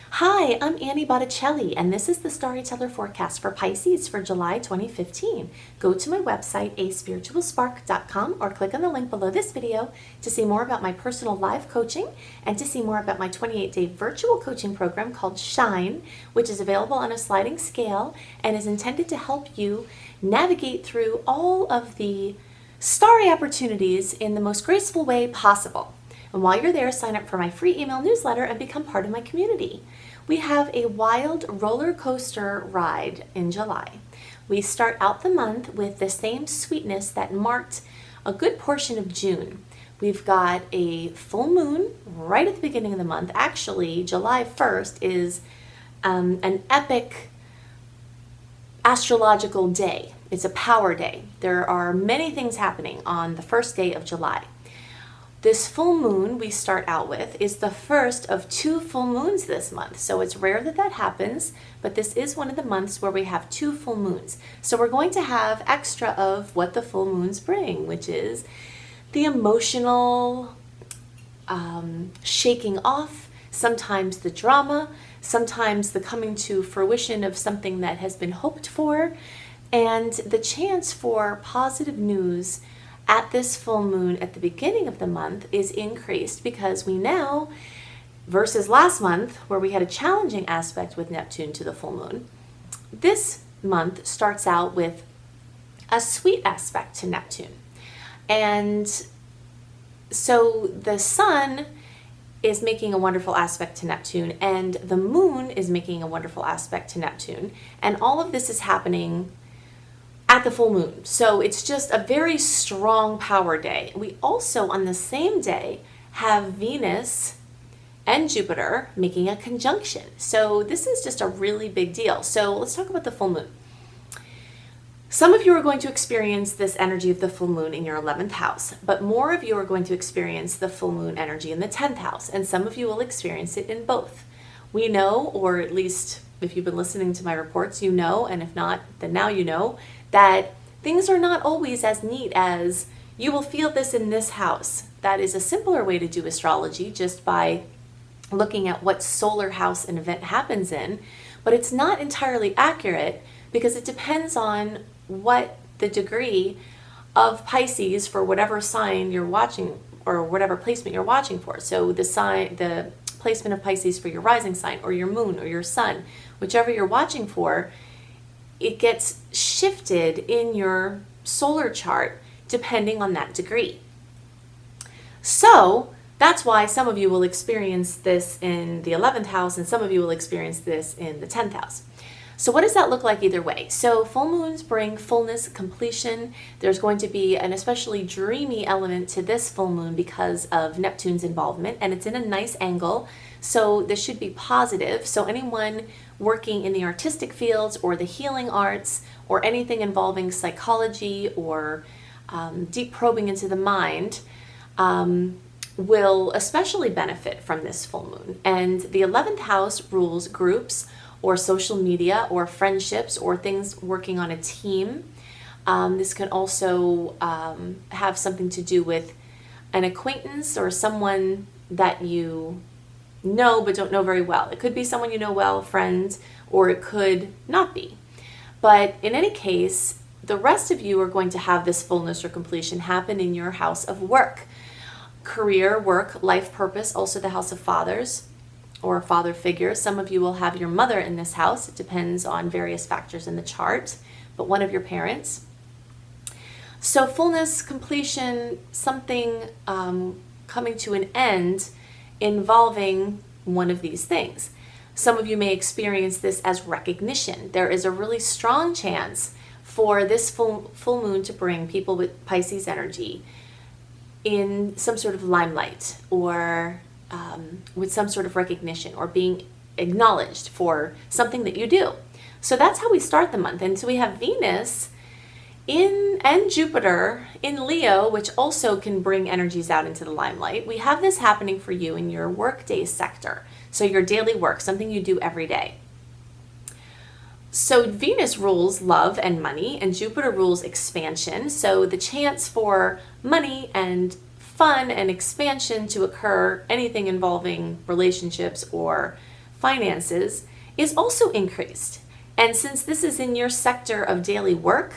Hi, I'm Annie Botticelli, and this is the Storyteller Forecast for Pisces for July 2015. Go to my website, aspiritualspark.com, or click on the link below this video to see more about my personal live coaching and to see more about my 28-day virtual coaching program called Shine, which is available on a sliding scale and is intended to help you navigate through all of the starry opportunities in the most graceful way possible. And while you're there, sign up for my free email newsletter and become part of my community. We have a wild roller coaster ride in July. We start out the month with the same sweetness that marked a good portion of June. We've got a full moon right at the beginning of the month. Actually, July 1st is an epic astrological day. It's a power day. There are many things happening on the first day of July. This full moon we start out with is the first of 2 full moons this month. So it's rare that that happens, but this is one of the months where we have 2 full moons. So we're going to have extra of what the full moons bring, which is the emotional shaking off, sometimes the drama, sometimes the coming to fruition of something that has been hoped for, and the chance for positive news at this full moon at the beginning of the month is increased because we now, versus last month where we had a challenging aspect with Neptune to the full moon, this month starts out with a sweet aspect to Neptune. And so the sun is making a wonderful aspect to Neptune and the moon is making a wonderful aspect to Neptune. And all of this is happening at the full moon. So it's just a very strong power day. We also, on the same day, have Venus and Jupiter making a conjunction. So this is just a really big deal. So let's talk about the full moon. Some of you are going to experience this energy of the full moon in your 11th house, but more of you are going to experience the full moon energy in the 10th house, and some of you will experience it in both. We know, or at least if you've been listening to my reports, you know, and if not, then now you know, that things are not always as neat as you will feel this in this house. That is a simpler way to do astrology, just by looking at what solar house an event happens in, but it's not entirely accurate because it depends on what the degree of Pisces for whatever sign you're watching or whatever placement you're watching for. So the placement of Pisces for your rising sign or your moon or your sun, whichever you're watching for, it gets shifted in your solar chart depending on that degree. So that's why some of you will experience this in the 11th house and some of you will experience this in the 10th house. So what does that look like either way? So full moons bring fullness, completion. There's going to be an especially dreamy element to this full moon because of Neptune's involvement, and it's in a nice angle. So this should be positive. So anyone working in the artistic fields or the healing arts or anything involving psychology or deep probing into the mind will especially benefit from this full moon. And the 11th house rules groups or social media or friendships or things working on a team. This can also have something to do with an acquaintance or someone that you know but don't know very well. It could be someone you know well, friend, or it could not be. But in any case, the rest of you are going to have this fullness or completion happen in your house of work. Career, work, life purpose, also the house of fathers or father figure. Some of you will have your mother in this house. It depends on various factors in the chart, but one of your parents. So fullness, completion, something coming to an end involving one of these things. Some of you may experience this as recognition. There is a really strong chance for this full moon to bring people with Pisces energy in some sort of limelight or with some sort of recognition or being acknowledged for something that you do. So that's how we start the month. And so we have Venus and Jupiter in Leo, which also can bring energies out into the limelight. We have this happening for you in your workday sector. So your daily work, something you do every day. So Venus rules love and money, and Jupiter rules expansion. So the chance for money and fun and expansion to occur, anything involving relationships or finances is also increased. And since this is in your sector of daily work,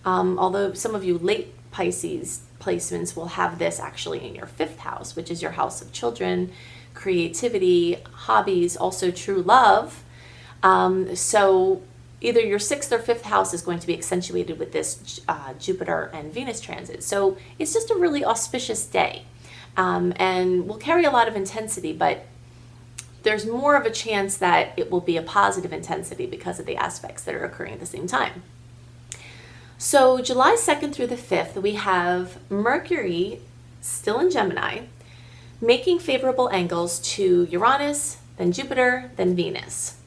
although some of you late Pisces placements will have this actually in your 5th house, which is your house of children, creativity, hobbies, also true love. So either your 6th or 5th house is going to be accentuated with this Jupiter and Venus transit. So it's just a really auspicious day, and will carry a lot of intensity, but there's more of a chance that it will be a positive intensity because of the aspects that are occurring at the same time. So July 2nd through the 5th, we have Mercury still in Gemini, making favorable angles to Uranus, then Jupiter, then Venus.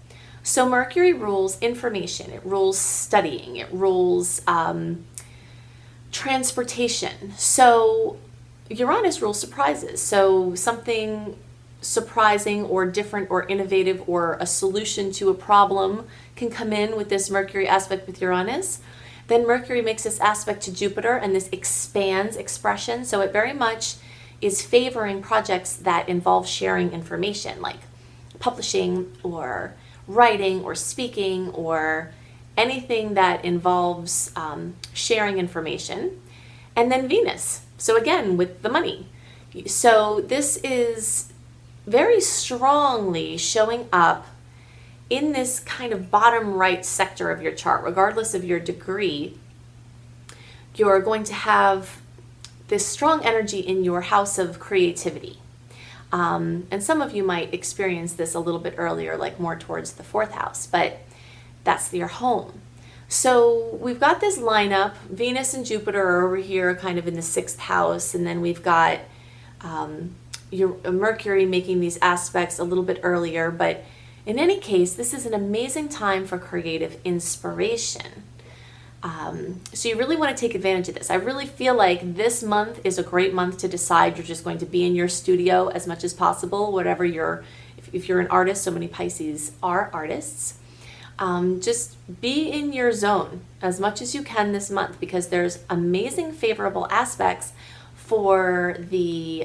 So Mercury rules information, it rules studying, it rules transportation. So Uranus rules surprises. So something surprising or different or innovative or a solution to a problem can come in with this Mercury aspect with Uranus. Then Mercury makes this aspect to Jupiter, and this expands expression. So it very much is favoring projects that involve sharing information, like publishing or writing or speaking or anything that involves sharing information. And then Venus. So again, with the money. So this is very strongly showing up in this kind of bottom right sector of your chart. Regardless of your degree, you're going to have this strong energy in your house of creativity. And some of you might experience this a little bit earlier, like more towards the 4th house, but that's your home. So we've got this lineup. Venus and Jupiter are over here kind of in the 6th house, and then we've got your Mercury making these aspects a little bit earlier. But in any case, this is an amazing time for creative inspiration. So you really want to take advantage of this. I really feel like this month is a great month to decide you're just going to be in your studio as much as possible, whatever if you're an artist, so many Pisces are artists. Just be in your zone as much as you can this month, because there's amazing favorable aspects for the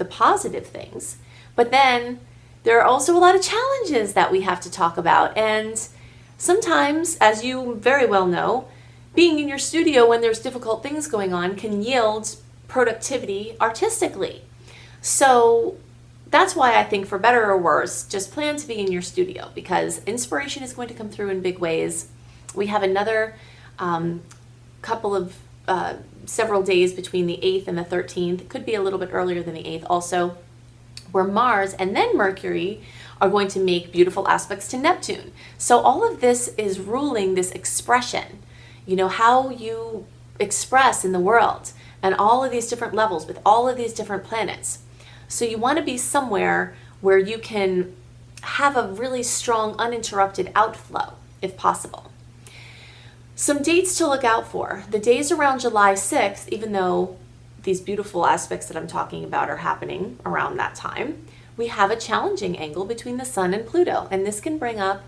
positive things. But then there are also a lot of challenges that we have to talk about. And sometimes, as you very well know, being in your studio when there's difficult things going on can yield productivity artistically. So that's why I think, for better or worse, just plan to be in your studio, because inspiration is going to come through in big ways. We have another couple of several days between the 8th and the 13th. It could be a little bit earlier than the 8th also, where Mars and then Mercury are going to make beautiful aspects to Neptune. So all of this is ruling this expression, how you express in the world, and all of these different levels with all of these different planets. So you want to be somewhere where you can have a really strong, uninterrupted outflow, if possible. Some dates to look out for. The days around July 6th, even though these beautiful aspects that I'm talking about are happening around that time, we have a challenging angle between the Sun and Pluto, and this can bring up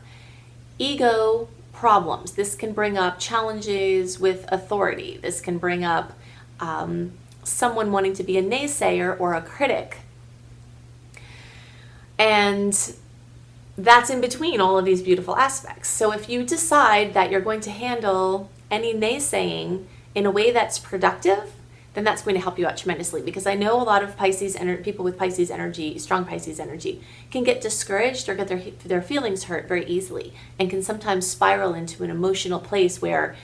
ego problems. This can bring up challenges with authority. This can bring up someone wanting to be a naysayer or a critic. And that's in between all of these beautiful aspects. So if you decide that you're going to handle any naysaying in a way that's productive, then that's going to help you out tremendously. Because I know a lot of people with Pisces energy, strong Pisces energy, can get discouraged or get their feelings hurt very easily, and can sometimes spiral into an emotional place where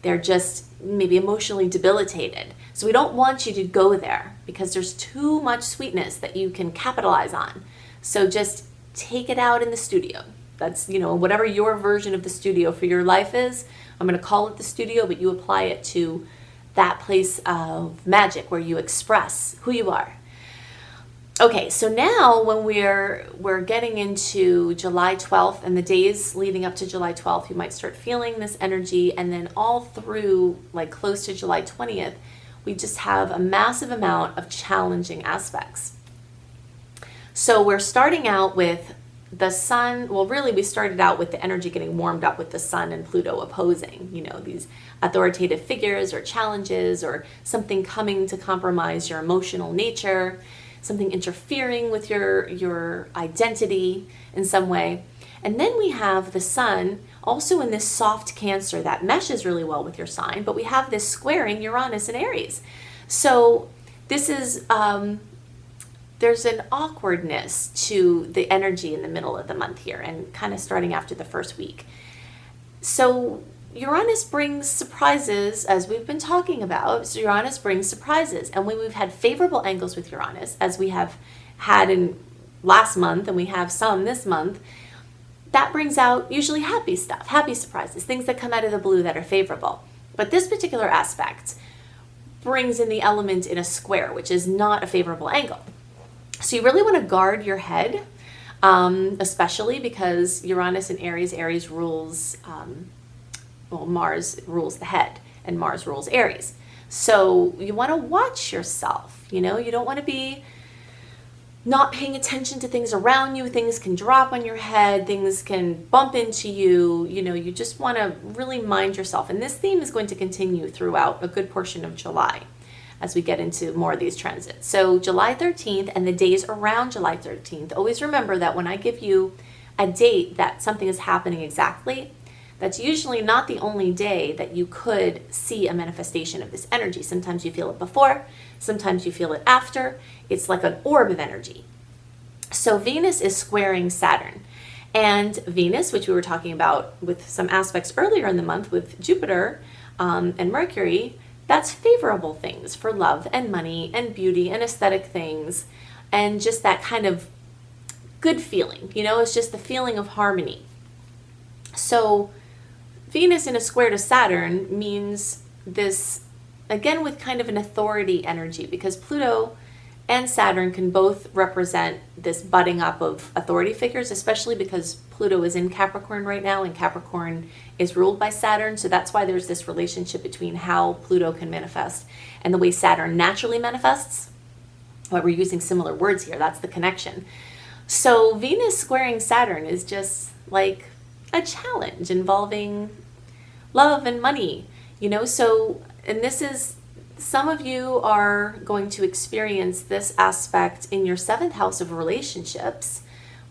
they're just maybe emotionally debilitated. So we don't want you to go there, because there's too much sweetness that you can capitalize on. So just take it out in the studio. That's, whatever your version of the studio for your life is. I'm going to call it the studio, but you apply it to that place of magic where you express who you are. Okay, so now when we're getting into July 12th and the days leading up to July 12th, you might start feeling this energy, and then all through like close to July 20th, we just have a massive amount of challenging aspects. So we're starting out with the Sun. Well, really, we started out with the energy getting warmed up with the Sun and Pluto opposing, these authoritative figures or challenges or something coming to compromise your emotional nature. something interfering with your identity in some way. And then we have the sun also in this soft Cancer that meshes really well with your sign, but we have this squaring Uranus and Aries. So this is, there's an awkwardness to the energy in the middle of the month here and kind of starting after the first week. So Uranus brings surprises, as we've been talking about. So Uranus brings surprises. And when we've had favorable angles with Uranus, as we have had in last month and we have some this month, that brings out usually happy stuff, happy surprises, things that come out of the blue that are favorable. But this particular aspect brings in the element in a square, which is not a favorable angle. So you really want to guard your head, especially because Uranus and Aries rules, Mars rules the head and Mars rules Aries. So you want to watch yourself, you don't want to be not paying attention to things around you. Things can drop on your head, things can bump into you, you just want to really mind yourself. And this theme is going to continue throughout a good portion of July as we get into more of these transits. So July 13th and the days around July 13th, always remember that when I give you a date that something is happening exactly, that's usually not the only day that you could see a manifestation of this energy. Sometimes you feel it before, sometimes you feel it after. It's like an orb of energy. So Venus is squaring Saturn. And Venus, which we were talking about with some aspects earlier in the month with Jupiter and Mercury, that's favorable things for love and money and beauty and aesthetic things and just that kind of good feeling. It's just the feeling of harmony. So Venus in a square to Saturn means this, again, with kind of an authority energy, because Pluto and Saturn can both represent this budding up of authority figures, especially because Pluto is in Capricorn right now and Capricorn is ruled by Saturn. So that's why there's this relationship between how Pluto can manifest and the way Saturn naturally manifests. But we're using similar words here. That's the connection. So Venus squaring Saturn is just like a challenge involving love and money, so, and this is, some of you are going to experience this aspect in your 7th house of relationships,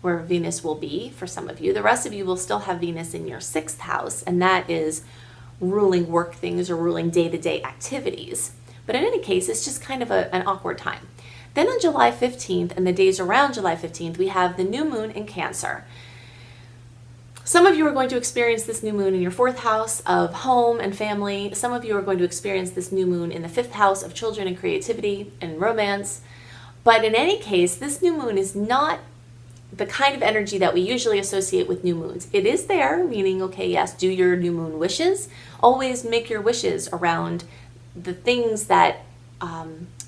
where Venus will be for some of you. The rest of you will still have Venus in your 6th house, and that is ruling work things or ruling day-to-day activities. But in any case, it's just kind of an awkward time. Then on July 15th and the days around July 15th, we have the new moon in Cancer. Some of you are going to experience this new moon in your 4th house of home and family. Some of you are going to experience this new moon in the 5th house of children and creativity and romance. But in any case, this new moon is not the kind of energy that we usually associate with new moons. It is there, meaning, okay, yes, do your new moon wishes. Always make your wishes around the things that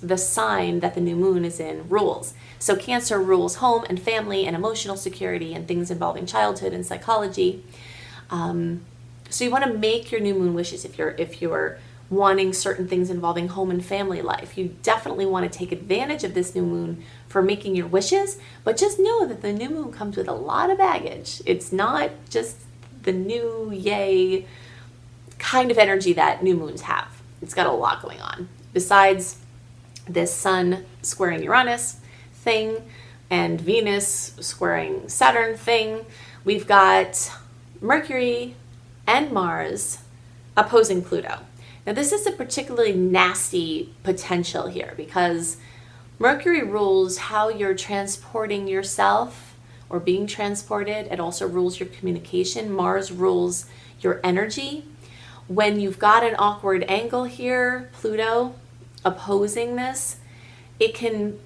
the sign that the new moon is in rules. So Cancer rules home and family and emotional security and things involving childhood and psychology. So you want to make your new moon wishes if you're wanting certain things involving home and family life. You definitely want to take advantage of this new moon for making your wishes, but just know that the new moon comes with a lot of baggage. It's not just the new yay kind of energy that new moons have. It's got a lot going on. Besides this sun squaring Uranus thing and Venus squaring Saturn thing, we've got Mercury and Mars opposing Pluto. Now this is a particularly nasty potential here because Mercury rules how you're transporting yourself or being transported. It also rules your communication. Mars rules your energy. When you've got an awkward angle here, Pluto opposing this, it can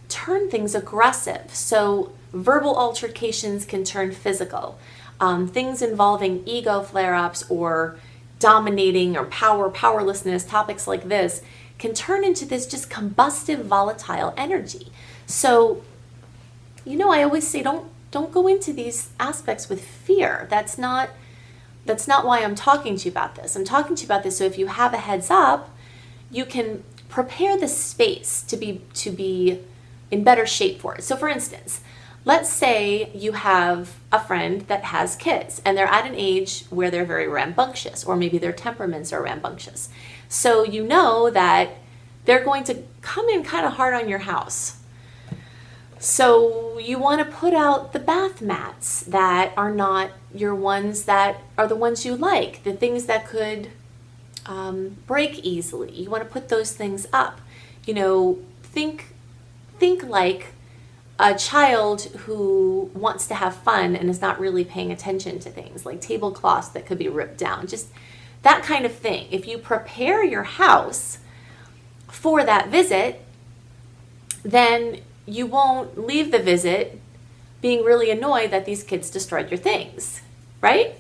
turn things aggressive. So verbal altercations can turn physical. Things involving ego flare-ups or dominating or powerlessness, topics like this can turn into this just combustive, volatile energy. So, I always say don't go into these aspects with fear. That's not why I'm talking to you about this. I'm talking to you about this so if you have a heads up, you can prepare the space to be in better shape for it. So for instance, let's say you have a friend that has kids and they're at an age where they're very rambunctious, or maybe their temperaments are rambunctious. So you know that they're going to come in kind of hard on your house. So you want to put out the bath mats that are not your ones, that are the ones you like, the things that could break easily. You want to put those things up. You know, think like a child who wants to have fun and is not really paying attention to things, like tablecloths that could be ripped down, just that kind of thing. If you prepare your house for that visit, then you won't leave the visit being really annoyed that these kids destroyed your things, right?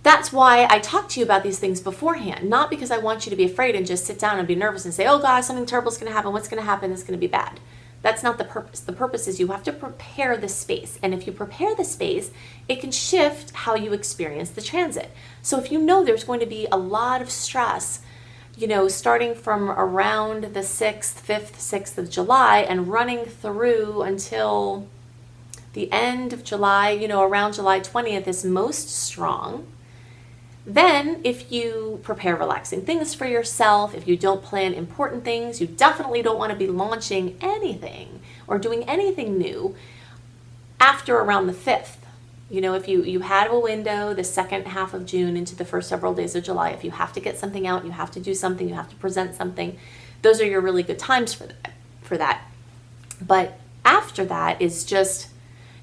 That's why I talk to you about these things beforehand, not because I want you to be afraid and just sit down and be nervous and say, oh God, something terrible is going to happen. What's going to happen? It's going to be bad. That's not the purpose. The purpose is you have to prepare the space. And if you prepare the space, it can shift how you experience the transit. So if you know there's going to be a lot of stress, you know, starting from around the 6th, 5th, 6th of July and running through until the end of July, you know, around July 20th is most strong. Then if you prepare relaxing things for yourself, if you don't plan important things, you definitely don't want to be launching anything or doing anything new after around the 5th. You know, if you had a window the second half of June into the first several days of July, if you have to get something out, you have to do something, you have to present something, those are your really good times for that. But after that is just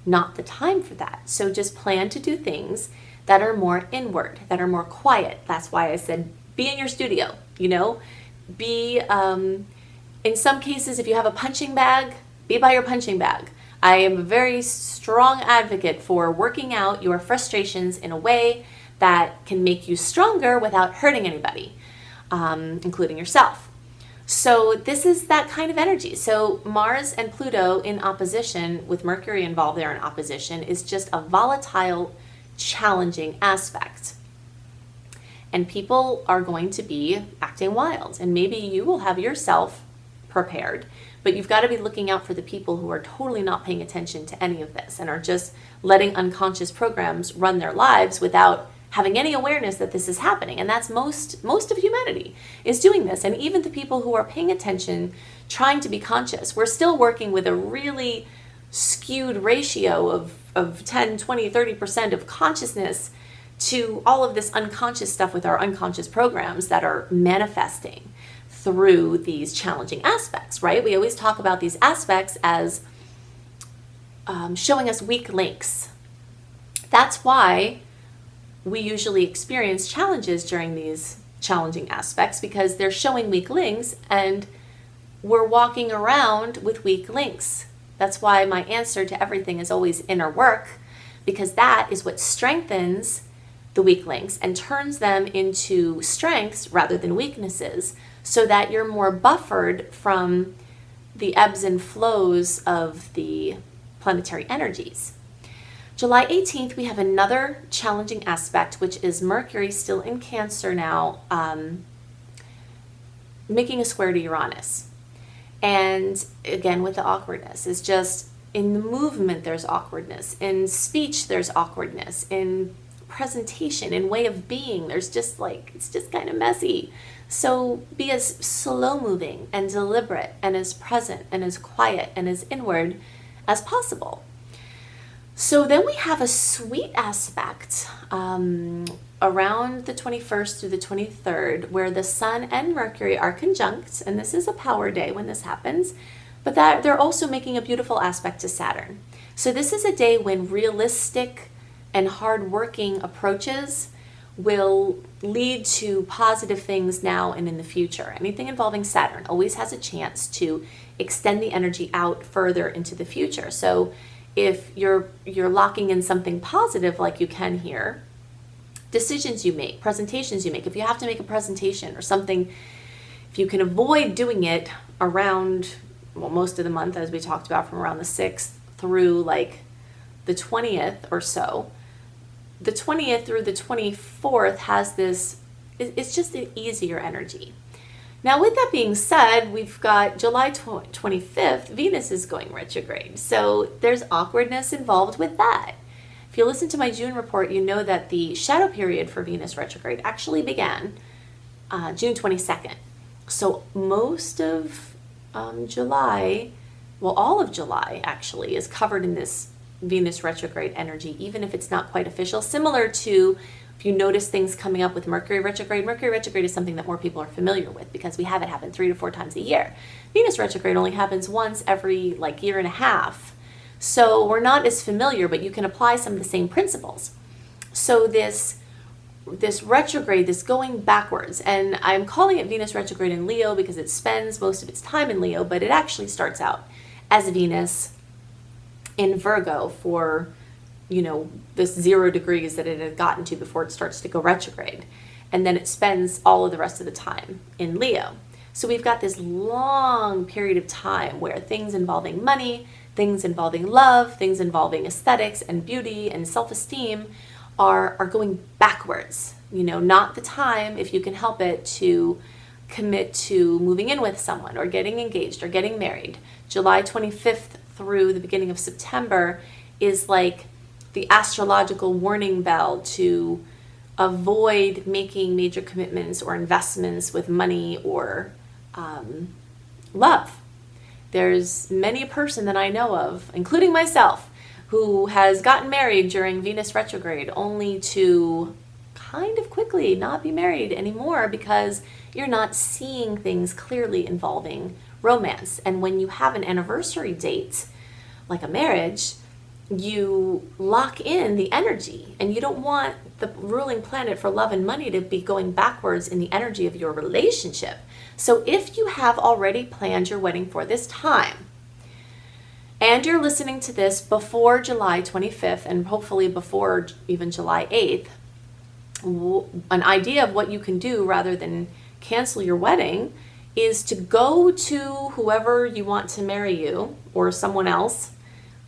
not the time for that. So just plan to do things that are more inward, that are more quiet. That's why I said be in your studio, you know, be, in some cases, if you have a punching bag, be by your punching bag. I am a very strong advocate for working out your frustrations in a way that can make you stronger without hurting anybody, including yourself. So this is that kind of energy. So Mars and Pluto in opposition, with Mercury involved there in opposition, is just a volatile, challenging aspect. And people are going to be acting wild. And maybe you will have yourself prepared, but you've got to be looking out for the people who are totally not paying attention to any of this and are just letting unconscious programs run their lives without having any awareness that this is happening. And that's most of humanity is doing this. And even the people who are paying attention, trying to be conscious, we're still working with a really skewed ratio of 10, 20, 30% of consciousness to all of this unconscious stuff with our unconscious programs that are manifesting through these challenging aspects, right? We always talk about these aspects as showing us weak links. That's why we usually experience challenges during these challenging aspects, because they're showing weak links and we're walking around with weak links. That's why my answer to everything is always inner work, because that is what strengthens the weak links and turns them into strengths rather than weaknesses, so that you're more buffered from the ebbs and flows of the planetary energies. July 18th, we have another challenging aspect, which is Mercury still in Cancer now, making a square to Uranus. And again, with the awkwardness, is just in the movement, there's awkwardness. In speech, there's awkwardness. In presentation, in way of being, there's just like, it's just kind of messy. So be as slow moving and deliberate and as present and as quiet and as inward as possible. So then we have a sweet aspect around the 21st through the 23rd, where the Sun and Mercury are conjunct, and this is a power day when this happens, but that they're also making a beautiful aspect to Saturn. So this is a day when realistic and hardworking approaches will lead to positive things now and in the future. Anything involving Saturn always has a chance to extend the energy out further into the future. So if you're locking in something positive like you can here, decisions you make, presentations you make, if you have to make a presentation or something, if you can avoid doing it around, well, most of the month, as we talked about, from around the 6th through like the 20th or so, the 20th through the 24th has this, it's just an easier energy. Now, with that being said, we've got July 25th, Venus is going retrograde. So there's awkwardness involved with that. If you listen to my June report, you know that the shadow period for Venus retrograde actually began June 22nd. So most of July, well, all of July actually is covered in this Venus retrograde energy, even if it's not quite official. Similar to if you notice things coming up with Mercury retrograde. Mercury retrograde is something that more people are familiar with because we have it happen 3 to 4 times a year. Venus retrograde only happens once every year and a half. So we're not as familiar, but you can apply some of the same principles. So this retrograde, this going backwards, and I'm calling it Venus retrograde in Leo because it spends most of its time in Leo, but it actually starts out as Venus in Virgo for, this 0 degrees that it had gotten to before it starts to go retrograde. And then it spends all of the rest of the time in Leo. So we've got this long period of time where things involving money, things involving love, things involving aesthetics and beauty and self-esteem are going backwards. Not the time, if you can help it, to commit to moving in with someone or getting engaged or getting married. July 25th through the beginning of September is like the astrological warning bell to avoid making major commitments or investments with money or love. There's many a person that I know of, including myself, who has gotten married during Venus retrograde only to kind of quickly not be married anymore because you're not seeing things clearly involving romance. And when you have an anniversary date, like a marriage, you lock in the energy, and you don't want the ruling planet for love and money to be going backwards in the energy of your relationship. So if you have already planned your wedding for this time, and you're listening to this before July 25th and hopefully before even July 8th, an idea of what you can do rather than cancel your wedding is to go to whoever you want to marry you or someone else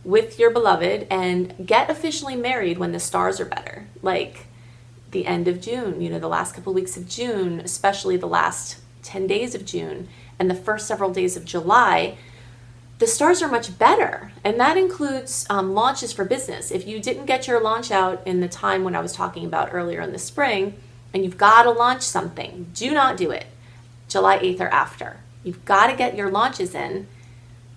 with your beloved and get officially married when the stars are better, like the end of June, the last couple of weeks of June, especially the last 10 days of June and the first several days of July. The stars are much better, and that includes launches for business. If you didn't get your launch out in the time when I was talking about earlier in the spring, and you've got to launch something, do not do it July 8th or after. You've got to get your launches in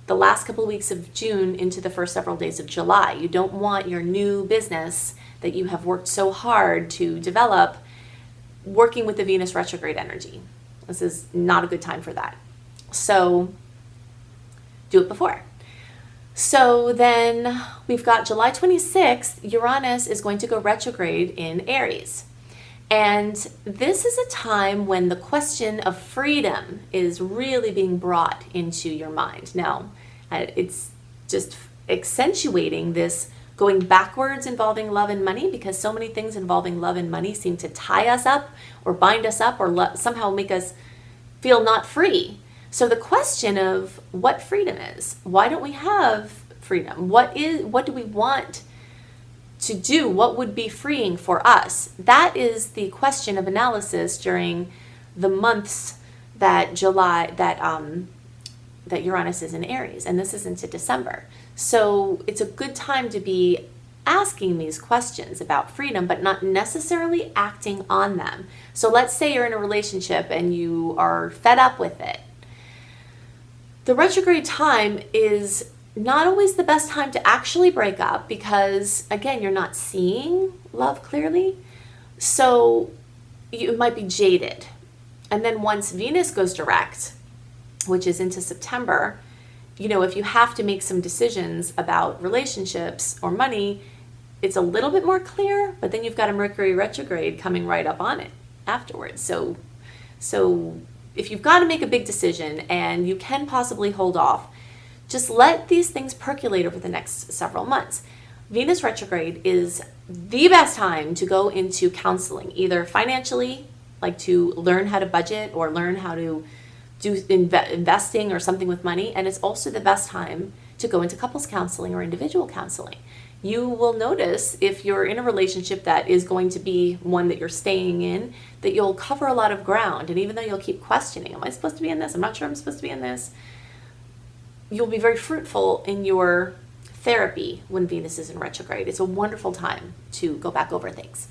the last couple of weeks of June into the first several days of July. You don't want your new business that you have worked so hard to develop working with the Venus retrograde energy. This is not a good time for that. So do it before. So then we've got July 26th, Uranus is going to go retrograde in Aries. And this is a time when the question of freedom is really being brought into your mind. Now, it's just accentuating this going backwards involving love and money, because so many things involving love and money seem to tie us up or bind us up or somehow make us feel not free. So the question of what freedom is, why don't we have freedom? What do we want to do? What would be freeing for us? That is the question of analysis during the months that Uranus is in Aries, and this is into December. So it's a good time to be asking these questions about freedom, but not necessarily acting on them. So let's say you're in a relationship and you are fed up with it. The retrograde time is not always the best time to actually break up because, again, you're not seeing love clearly. So you might be jaded. And then once Venus goes direct, which is into September, if you have to make some decisions about relationships or money, it's a little bit more clear, but then you've got a Mercury retrograde coming right up on it afterwards. So if you've got to make a big decision and you can possibly hold off, just let these things percolate over the next several months. Venus retrograde is the best time to go into counseling, either financially, like to learn how to budget or learn how to do investing or something with money. And it's also the best time to go into couples counseling or individual counseling. You will notice if you're in a relationship that is going to be one that you're staying in, that you'll cover a lot of ground. And even though you'll keep questioning, am I supposed to be in this? I'm not sure I'm supposed to be in this. You'll be very fruitful in your therapy when Venus is in retrograde. It's a wonderful time to go back over things.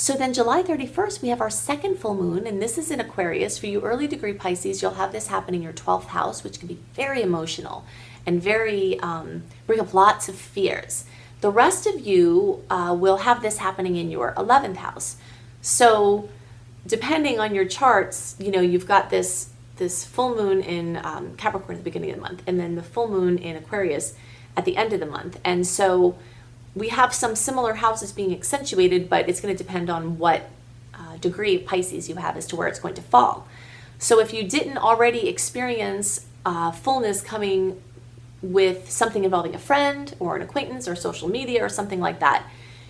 So then July 31st, we have our second full moon, and this is in Aquarius. For you early degree Pisces, you'll have this happen in your 12th house, which can be very emotional and very, bring up lots of fears. The rest of you will have this happening in your 11th house. So depending on your charts, you've got this full moon in Capricorn at the beginning of the month, and then the full moon in Aquarius at the end of the month. And so we have some similar houses being accentuated, but it's going to depend on what degree of Pisces you have as to where it's going to fall. So if you didn't already experience fullness coming with something involving a friend or an acquaintance or social media or something like that,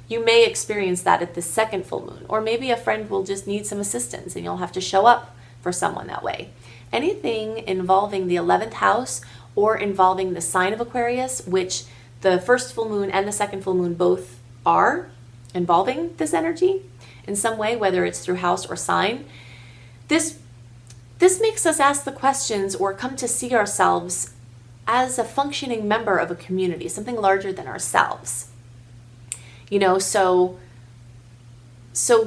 you may experience that at the second full moon. Or maybe a friend will just need some assistance and you'll have to show up for someone that way. Anything involving the 11th house or involving the sign of Aquarius, which the first full moon and the second full moon both are involving this energy in some way, whether it's through house or sign. This makes us ask the questions or come to see ourselves as a functioning member of a community, something larger than ourselves. So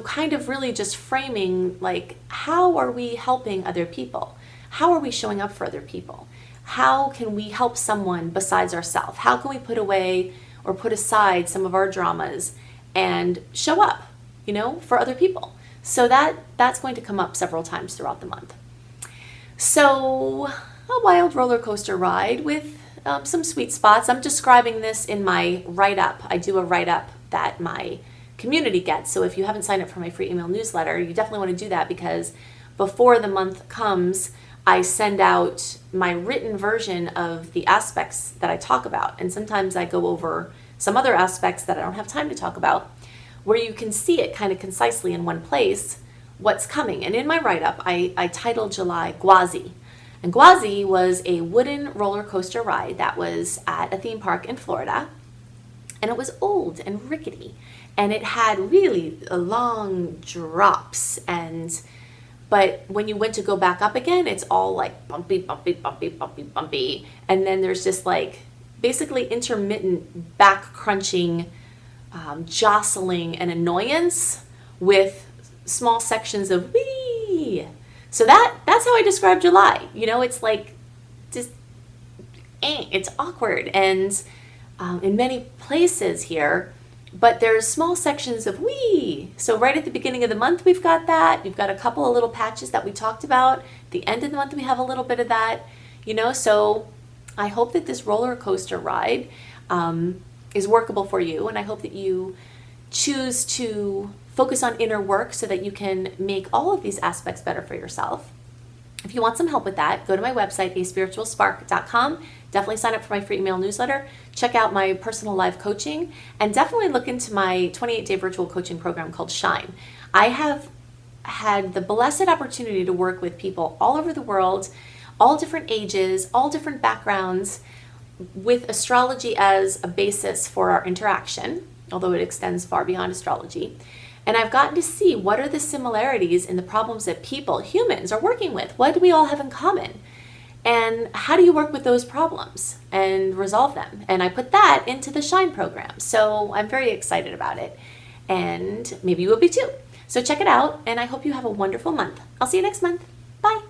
kind of really just framing, like, how are we helping other people? How are we showing up for other people? How can we help someone besides ourselves? How can we put away or put aside some of our dramas and show up, for other people? So that's going to come up several times throughout the month. So a wild roller coaster ride with some sweet spots. I'm describing this in my write-up. I do a write-up that my community gets. So if you haven't signed up for my free email newsletter, you definitely want to do that, because before the month comes, I send out my written version of the aspects that I talk about. And sometimes I go over some other aspects that I don't have time to talk about, where you can see it kind of concisely in one place, what's coming. And in my write-up, I titled July Gwazi. And Gwazi was a wooden roller coaster ride that was at a theme park in Florida. And it was old and rickety. And it had really long drops, but when you went to go back up again, it's all like bumpy, bumpy, bumpy, bumpy, bumpy. And then there's just like basically intermittent back crunching, jostling and annoyance with small sections of wee. So that's how I describe July. It's like just, it's awkward. And in many places here, but there's small sections of wee. So right at the beginning of the month, we've got that. We've got a couple of little patches that we talked about. At the end of the month, we have a little bit of that, So I hope that this roller coaster ride is workable for you. And I hope that you choose to focus on inner work so that you can make all of these aspects better for yourself. If you want some help with that, go to my website, aspiritualspark.com. Definitely sign up for my free email newsletter. Check out my personal live coaching, and definitely look into my 28-day virtual coaching program called Shine. I have had the blessed opportunity to work with people all over the world, all different ages, all different backgrounds, with astrology as a basis for our interaction, although it extends far beyond astrology. And I've gotten to see what are the similarities in the problems that people, humans, are working with. What do we all have in common? And how do you work with those problems and resolve them? And I put that into the Shine program. So I'm very excited about it. And maybe you will be too. So check it out, and I hope you have a wonderful month. I'll see you next month. Bye.